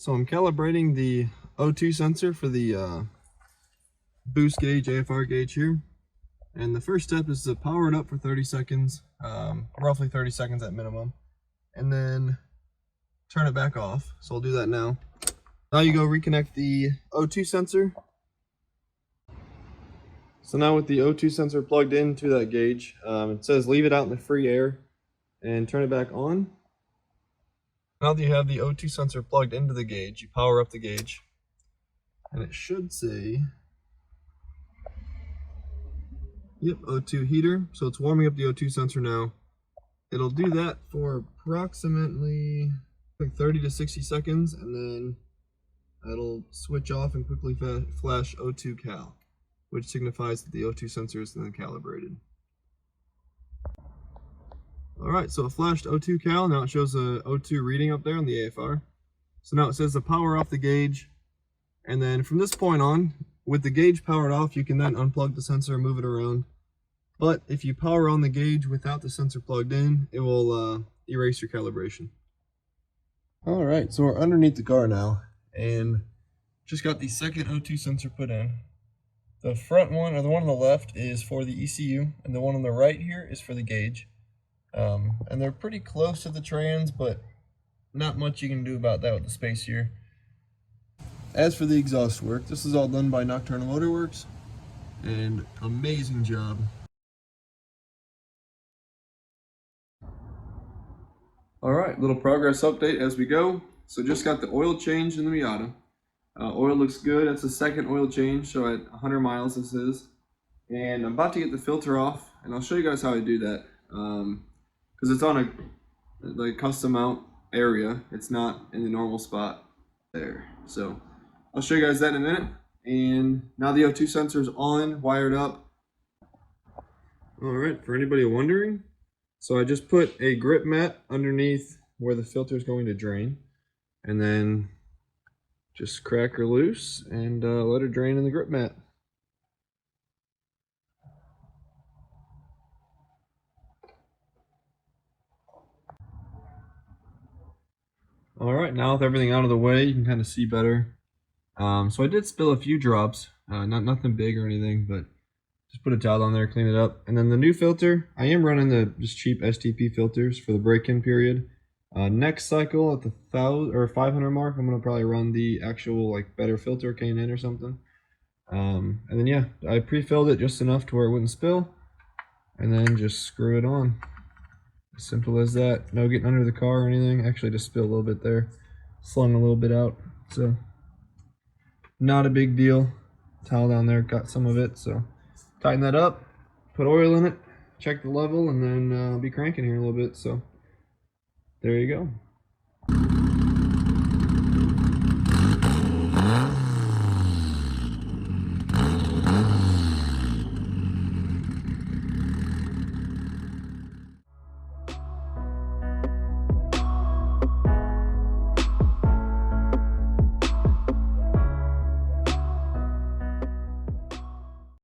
So I'm calibrating the O2 sensor for the boost gauge, AFR gauge here. And the first step is to power it up for 30 seconds, roughly 30 seconds at minimum, and then turn it back off. So I'll do that now. Now you go reconnect the O2 sensor. So now with the O2 sensor plugged into that gauge, it says leave it out in the free air and turn it back on. Now that you have the O2 sensor plugged into the gauge, you power up the gauge, and it should say, yep, O2 heater. So it's warming up the O2 sensor now. It'll do that for approximately like 30 to 60 seconds, and then it'll switch off and quickly flash O2 cal, which signifies that the O2 sensor is then calibrated. Alright, so it flashed O2 cal. Now it shows the O2 reading up there on the AFR. So now it says to power off the gauge, and then from this point on, with the gauge powered off, you can then unplug the sensor and move it around. But if you power on the gauge without the sensor plugged in, it will erase your calibration. Alright, so we're underneath the car now, and just got the second O2 sensor put in. The front one, or the one on the left, is for the ECU, and the one on the right here is for the gauge. And they're pretty close to the trans, but not much you can do about that with the space here. As for the exhaust work, this is all done by Nocturnal Motor Works, and amazing job. Alright, little progress update as we go. So just got the oil change in the Miata. Oil looks good. It's the second oil change, so at 100 miles this is. And I'm about to get the filter off, and I'll show you guys how I do that. Because it's on a like custom mount area. It's not in the normal spot there. So I'll show you guys that in a minute. And now the O2 sensor is on, wired up. Alright, for anybody wondering, so I just put a grip mat underneath where the filter is going to drain, and then just crack her loose and let her drain in the grip mat. Alright, now with everything out of the way, you can kind of see better. So I did spill a few drops, nothing big or anything, but just put a towel on there, clean it up. And then the new filter, I am running the just cheap STP filters for the break-in period. Next cycle at the 1,000 or 500 mark, I'm gonna probably run the actual like better filter, K&N or something. And then yeah, I pre-filled it just enough to where it wouldn't spill, and then just screw it on. As simple as that. No getting under the car or anything. Actually, just spilled a little bit there, slung a little bit out. So not a big deal. Towel down there, got some of it. So tighten that up, put oil in it, check the level, and then I'll be cranking here a little bit. So there you go.